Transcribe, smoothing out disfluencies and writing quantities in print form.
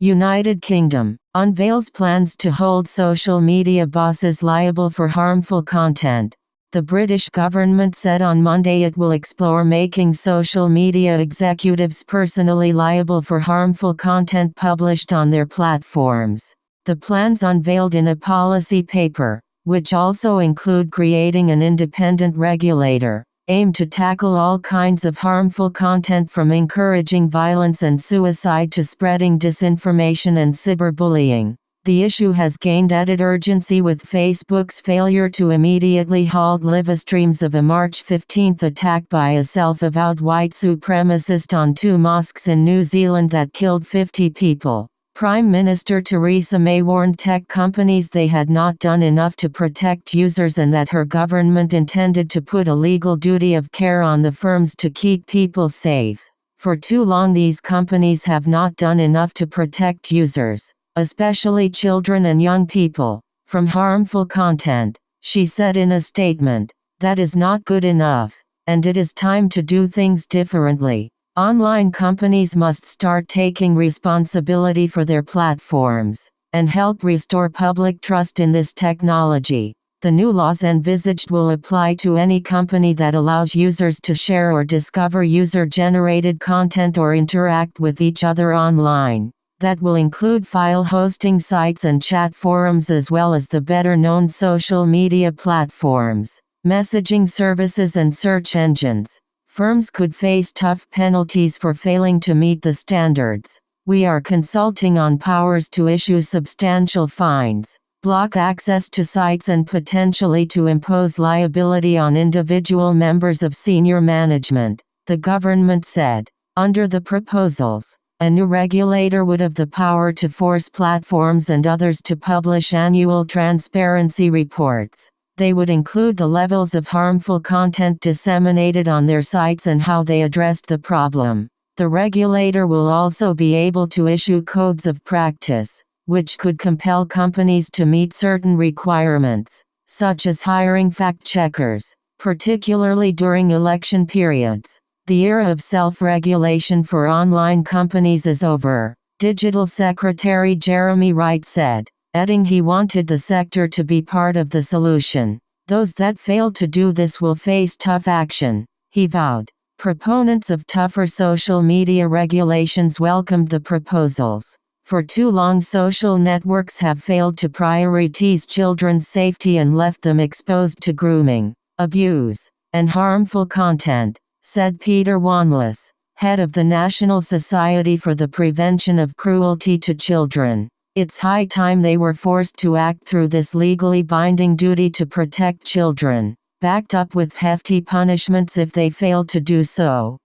United Kingdom unveils plans to hold social media bosses liable for harmful content. The British government said on Monday it will explore making social media executives personally liable for harmful content published on their platforms. The plans unveiled in a policy paper, which also include creating an independent regulator, aim to tackle all kinds of harmful content from encouraging violence and suicide to spreading disinformation and cyberbullying. The issue has gained added urgency with Facebook's failure to immediately halt live streams of a March 15 attack by a self-avowed white supremacist on 2 mosques in New Zealand that killed 50 people. Prime Minister Theresa May warned tech companies they had not done enough to protect users and that her government intended to put a legal duty of care on the firms to keep people safe. For too long these companies have not done enough to protect users, especially children and young people, from harmful content, she said in a statement. That is not good enough, and it is time to do things differently. Online companies must start taking responsibility for their platforms, and help restore public trust in this technology. The new laws envisaged will apply to any company that allows users to share or discover user-generated content or interact with each other online. That will include file hosting sites and chat forums as well as the better-known social media platforms, messaging services and search engines. Firms could face tough penalties for failing to meet the standards. We are consulting on powers to issue substantial fines, block access to sites and potentially to impose liability on individual members of senior management, the government said. Under the proposals, a new regulator would have the power to force platforms and others to publish annual transparency reports. They would include the levels of harmful content disseminated on their sites and how they addressed the problem. The regulator will also be able to issue codes of practice, which could compel companies to meet certain requirements, such as hiring fact-checkers, particularly during election periods. The era of self-regulation for online companies is over, Digital Secretary Jeremy Wright said, adding he wanted the sector to be part of the solution. Those that fail to do this will face tough action, he vowed. Proponents of tougher social media regulations welcomed the proposals. For too long social networks have failed to prioritize children's safety and left them exposed to grooming, abuse, and harmful content, said Peter Wanless, head of the National Society for the Prevention of Cruelty to Children. It's high time they were forced to act through this legally binding duty to protect children, backed up with hefty punishments if they fail to do so.